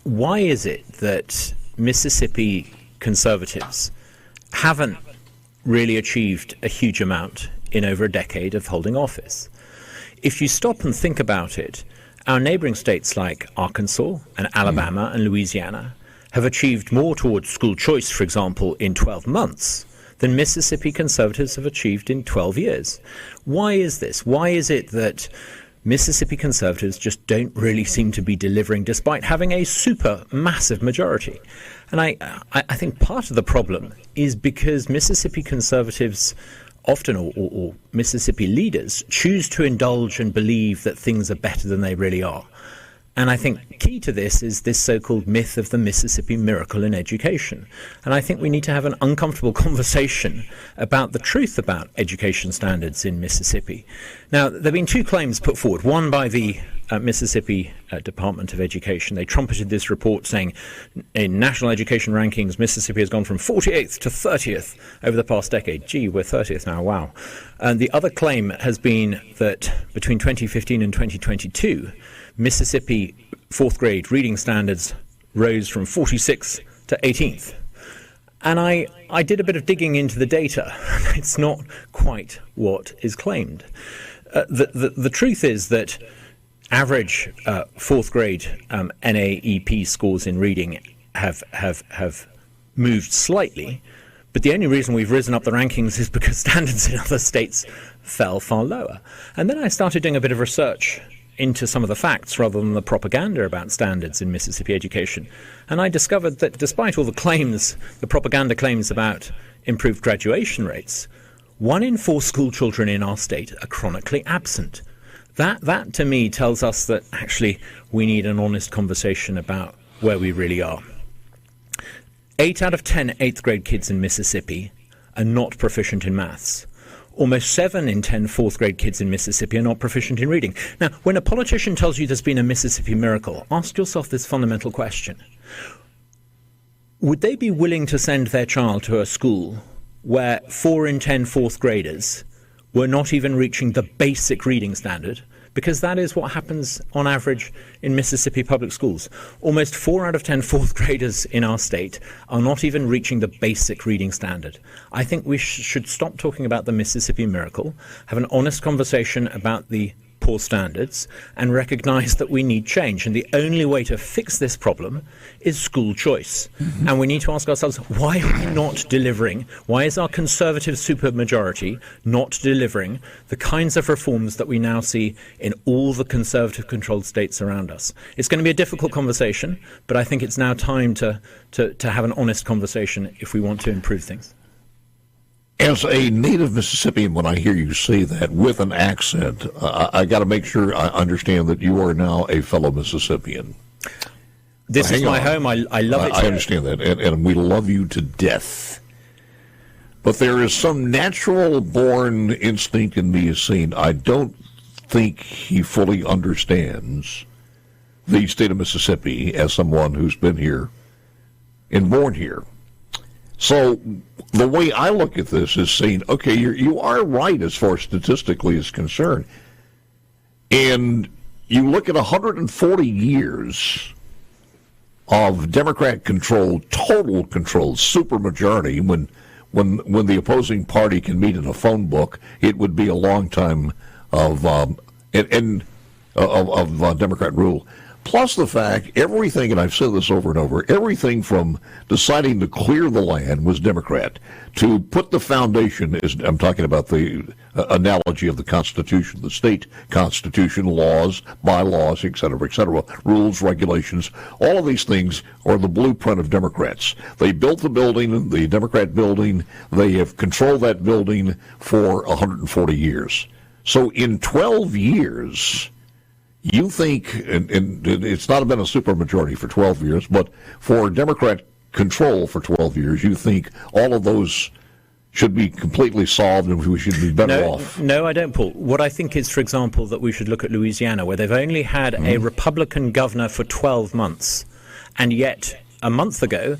why is it that Mississippi conservatives haven't really achieved a huge amount in over a decade of holding office? If you stop and think about it, our neighboring states like Arkansas and Alabama and Louisiana have achieved more towards school choice, for example, in 12 months than Mississippi conservatives have achieved in 12 years. Why is this? Why is it that Mississippi conservatives just don't really seem to be delivering despite having a super massive majority? And I think part of the problem is because Mississippi conservatives often, or Mississippi leaders, choose to indulge and believe that things are better than they really are. And I think key to this is this so-called myth of the Mississippi miracle in education. And I think we need to have an uncomfortable conversation about the truth about education standards in Mississippi. Now, there have been two claims put forward, one by the Mississippi Department of Education. They trumpeted this report saying in national education rankings, Mississippi has gone from 48th to 30th over the past decade. Gee, we're 30th now, wow. And the other claim has been that between 2015 and 2022, Mississippi fourth grade reading standards rose from 46th to 18th. And I did a bit of digging into the data. It's not quite what is claimed. The truth is that average fourth grade NAEP scores in reading have moved slightly, but the only reason we've risen up the rankings is because standards in other states fell far lower. And then I started doing a bit of research into some of the facts rather than the propaganda about standards in Mississippi education. And I discovered that despite all the claims, the propaganda claims about improved graduation rates, 1 in 4 school children in our state are chronically absent. That to me tells us that actually we need an honest conversation about where we really are. 8 out of 10 8th grade kids in Mississippi are not proficient in maths. Almost 7 in 10 fourth grade kids in Mississippi are not proficient in reading. Now, when a politician tells you there's been a Mississippi miracle, ask yourself this fundamental question. Would they be willing to send their child to a school where 4 in 10 fourth graders were not even reaching the basic reading standard? Because that is what happens on average in Mississippi public schools. Almost 4 out of 10 fourth graders in our state are not even reaching the basic reading standard. I think we should stop talking about the Mississippi miracle, have an honest conversation about the poor standards, and recognize that we need change. And the only way to fix this problem is school choice. Mm-hmm. And we need to ask ourselves, why are we not delivering? Why is our conservative supermajority not delivering the kinds of reforms that we now see in all the conservative-controlled states around us? It's going to be a difficult conversation, but I think it's now time to have an honest conversation if we want to improve things. As a native Mississippian, when I hear you say that with an accent, I got to make sure I understand that you are now a fellow Mississippian. This is my home. I love it. I understand that, and we love you to death. But there is some natural-born instinct in me is saying I don't think he fully understands the state of Mississippi as someone who's been here and born here. So the way I look at this is saying, okay, you are right as far as statistically is concerned. And you look at 140 years of Democrat-controlled, total controlled supermajority. When the opposing party can meet in a phone book, it would be a long time of Democrat rule. Plus the fact, everything, and I've said this over and over, everything from deciding to clear the land was Democrat, to put the foundation, I'm talking about the analogy of the Constitution, the state constitution, laws, bylaws, et cetera, rules, regulations, all of these things are the blueprint of Democrats. They built the building, the Democrat building, they have controlled that building for 140 years. So in 12 years... You think, and it's not been a supermajority for 12 years, but for Democrat control for 12 years, you think all of those should be completely solved and we should be better off? No, I don't, Paul. What I think is, for example, that we should look at Louisiana, where they've only had a Republican governor for 12 months. And yet, a month ago,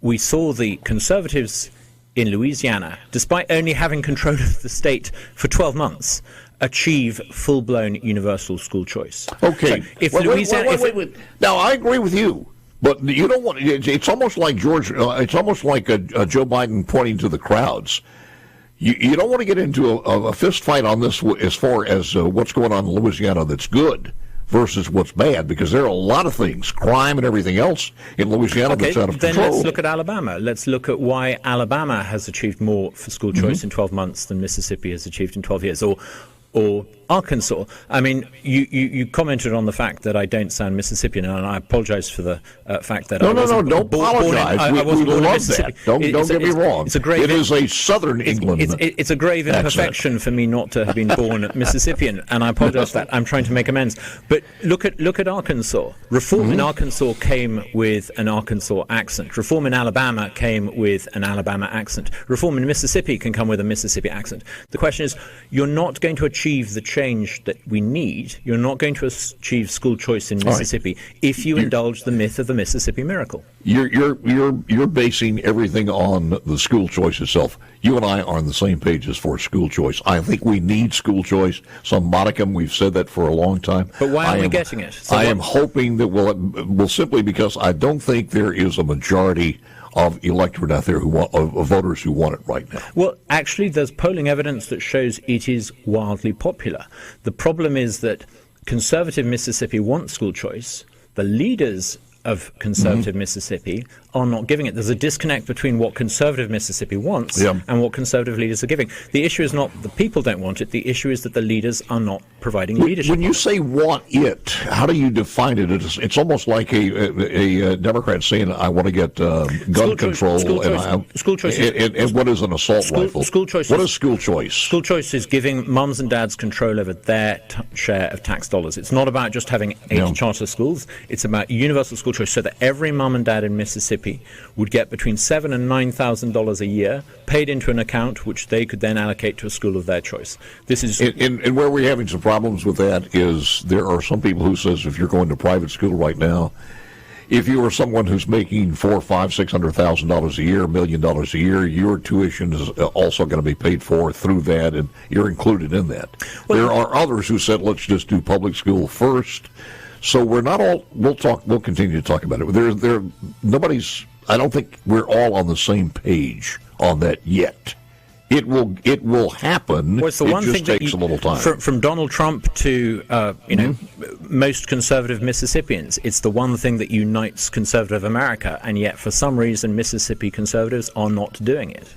we saw the conservatives in Louisiana, despite only having control of the state for 12 months, achieve full-blown universal school choice. Okay. So if wait. Now, I agree with you. But you don't want. It's almost like George. It's almost like Joe Biden pointing to the crowds. You don't want to get into a fist fight on this as far as what's going on in Louisiana that's good versus what's bad, because there are a lot of things, crime and everything else in Louisiana that's out of control. Then let's look at Alabama. Let's look at why Alabama has achieved more for school choice in 12 months than Mississippi has achieved in 12 years, or Arkansas. I mean, you commented on the fact that I don't sound Mississippian, and I apologize for the fact that I wasn't don't apologize. I wasn't we born in love Mississippi. that. Don't get me wrong. It is a Southern England. It's a grave imperfection for me not to have been born Mississippian, and I apologize for that. I'm trying to make amends. But look at Arkansas. Reform in Arkansas came with an Arkansas accent. Reform in Alabama came with an Alabama accent. Reform in Mississippi can come with a Mississippi accent. The question is, you're not going to achieve the change that we need. You're not going to achieve school choice in Mississippi if you indulge the myth of the Mississippi miracle. You're basing everything on the school choice itself. You and I are on the same page as for school choice. I think we need school choice. Some modicum. We've said that for a long time. But why aren't we getting it? I am hoping that we'll simply because I don't think there is a majority of electorate out there of voters who want it right now. Well, actually, there's polling evidence that shows it is wildly popular. The problem is that conservative Mississippi wants school choice. The leaders of conservative Mississippi are not giving it. There's a disconnect between what conservative Mississippi wants and what conservative leaders are giving. The issue is not the people don't want it. The issue is that the leaders are not providing leadership. When you say want it, how do you define it? It's almost like a Democrat saying, I want to get gun control. School choice. And what is an assault rifle? School choice. What is school choice? School choice is giving mums and dads control over their share of tax dollars. It's not about just having 8 charter schools. It's about universal school choice so that every mum and dad in Mississippi would get between $7,000 and $9,000 a year paid into an account which they could then allocate to a school of their choice. This is and where we're having some problems with that is there are some people who says if you're going to private school right now, if you are someone who's making $400,000, $500,000, $600,000 a year, $1 million a year, your tuition is also going to be paid for through that, and you're included in that. Well, there are others who said let's just do public school first. So we're not all. We'll continue to talk about it. Nobody's. I don't think we're all on the same page on that yet. It will happen. Well, it's the one just thing takes a little time. From Donald Trump to most conservative Mississippians, it's the one thing that unites conservative America, and yet for some reason Mississippi conservatives are not doing it.